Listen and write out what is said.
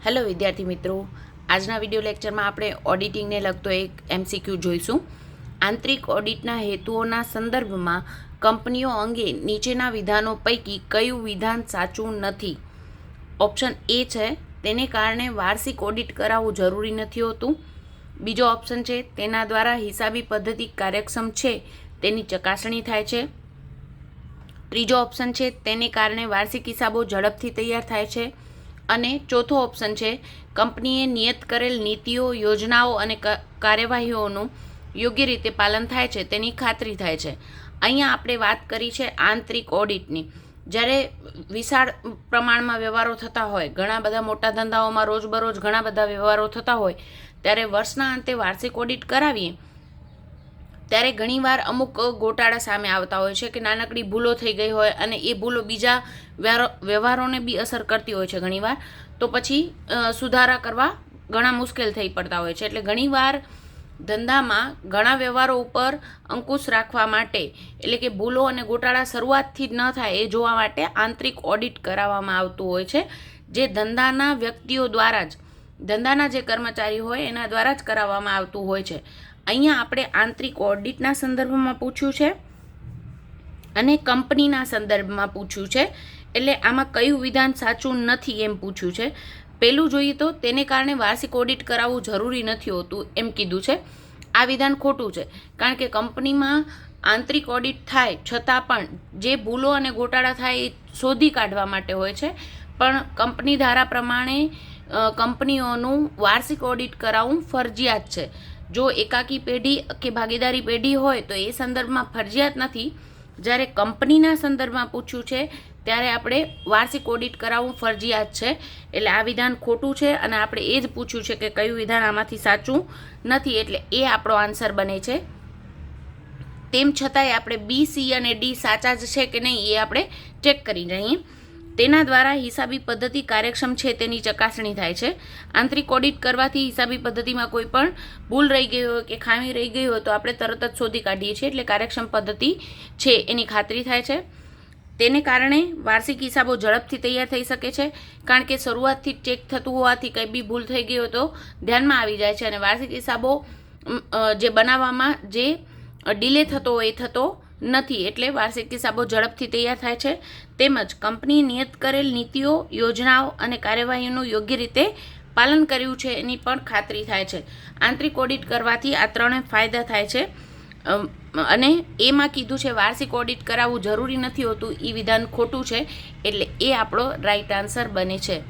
Hello વિદ્યાર્થી મિત્રો, આજના વિડીયો લેક્ચરમાં આપણે ઓડિટિંગને લગતો એક MCQ જોઈશું. આંતરિક ઓડિટના હેતુઓના સંદર્ભમાં કંપનીઓ અંગે નીચેના વિધાનો પૈકી કયું વિધાન સાચું નથી? ઓપ્શન એ છે, તેને કારણે વાર્ષિક ઓડિટ કરાવવું જરૂરી નથી હોતું. બીજો ઓપ્શન છે, તેના દ્વારા હિસાબી પદ્ધતિ કાર્યક્ષમ છે તેની ચકાસણી થાય છે. ત્રીજો ઓપ્શન છે, તેને કારણે વાર્ષિક હિસાબો ઝડપથી તૈયાર થાય છે. અને ચોથો ઓપ્શન છે, કંપનીએ નિયત કરેલ નીતિઓ, યોજનાઓ અને કાર્યવાહીઓનું યોગ્ય રીતે પાલન થાય છે તેની ખાતરી થાય છે. અહીંયા આપણે વાત કરી છે આંતરિક ઓડિટની. જ્યારે વિશાળ પ્રમાણમાં વ્યવહારો થતા હોય, ઘણા બધા મોટા ધંધાઓમાં રોજબરોજ ઘણા બધા વ્યવહારો થતા હોય, ત્યારે વર્ષના અંતે વાર્ષિક ઓડિટ કરાવીએ ત્યારે ઘણીવાર અમુક ગોટાળા સામે આવતા હોય છે કે નાનકડી ભૂલો થઈ ગઈ હોય અને એ ભૂલો બીજા વ્યવહારોને બી અસર કરતી હોય છે ઘણીવાર. તો પછી સુધારા કરવા ઘણા મુશ્કેલ થઈ પડતા હોય છે. એટલે ઘણીવાર ધંધામાં ઘણા વ્યવહારો ઉપર અંકુશ રાખવા માટે, એટલે કે ભૂલો અને ગોટાળા શરૂઆતથી જ ન થાય એ જોવા માટે આંતરિક ઓડિટ કરાવવામાં આવતું હોય છે, જે ધંધાના વ્યક્તિઓ દ્વારા જ, ધંધાના જે કર્મચારી હોય એના દ્વારા જ કરાવવામાં આવતું હોય છે. અહીંયા આપણે આંતરિક ઓડિટના સંદર્ભમાં પૂછ્યું છે અને કંપનીના સંદર્ભમાં પૂછ્યું છે. એટલે આમાં કયું વિધાન સાચું નથી એમ પૂછ્યું છે. પહેલું જોઈએ તો તેને કારણે વાર્ષિક ઓડિટ કરાવવું જરૂરી નથી હોતું એમ કીધું છે. આ વિધાન ખોટું છે, કારણ કે કંપનીમાં આંતરિક ઓડિટ થાય છતાં પણ જે ભૂલો અને ગોટાળા થાય એ શોધી કાઢવા માટે હોય છે. પણ કંપની ધારા પ્રમાણે કંપનીઓનું વાર્ષિક ઓડિટ કરાવવું ફરજિયાત છે. જો એકાકી પેઢી કે ભાગીદારી પેઢી હોય તો એ સંદર્ભમાં ફરજિયાત નથી. જ્યારે કંપનીના સંદર્ભમાં પૂછ્યું છે ત્યારે આપણે વાર્ષિક ઓડિટ કરાવવું ફરજિયાત છે. એટલે આ વિધાન ખોટું છે અને આપણે એ જ પૂછ્યું છે કે કયું વિધાન આમાંથી સાચું નથી, એટલે એ આપણો આન્સર બને છે. તેમ છતાંય આપણે બી, સી અને ડી સાચા જ છે કે નહીં એ આપણે ચેક કરી રહીએ. તેના દ્વારા હિસાબી પદ્ધતિ કાર્યક્ષમ છે તેની ચકાસણી થાય છે. આંતરિક ઓડિટ કરવાથી હિસાબી પદ્ધતિમાં કોઈ પણ ભૂલ રહી ગઈ હોય કે ખામી રહી ગઈ હોય તો આપણે તરત જ શોધી કાઢીએ છીએ, એટલે કાર્યક્ષમ પદ્ધતિ છે એની ખાતરી થાય છે. તેને કારણે વાર્ષિક હિસાબો ઝડપથી તૈયાર થઈ શકે છે, કારણ કે શરૂઆતથી ચેક થતું હોવાથી કંઈ બી ભૂલ થઈ ગઈ હોય તો ધ્યાનમાં આવી જાય છે અને વાર્ષિક હિસાબો જે બનાવવામાં જે ડિલે થતો હોય એ થતો નથી. એટલે વાર્ષિક હિસાબો ઝડપથી તૈયાર થાય છે. તેમજ કંપની નિયત કરેલ નીતિઓ, યોજનાઓ અને કાર્યવાહીનું યોગ્ય રીતે પાલન કર્યું છે એની પણ ખાતરી થાય છે. આંતરિક ઓડિટ કરવાથી આ ત્રણે ફાયદા થાય છે. અને એમાં કીધું છે વાર્ષિક ઓડિટ કરાવવું જરૂરી નથી હોતું, એ વિધાન ખોટું છે. એટલે એ આપણો રાઈટ આન્સર બને છે.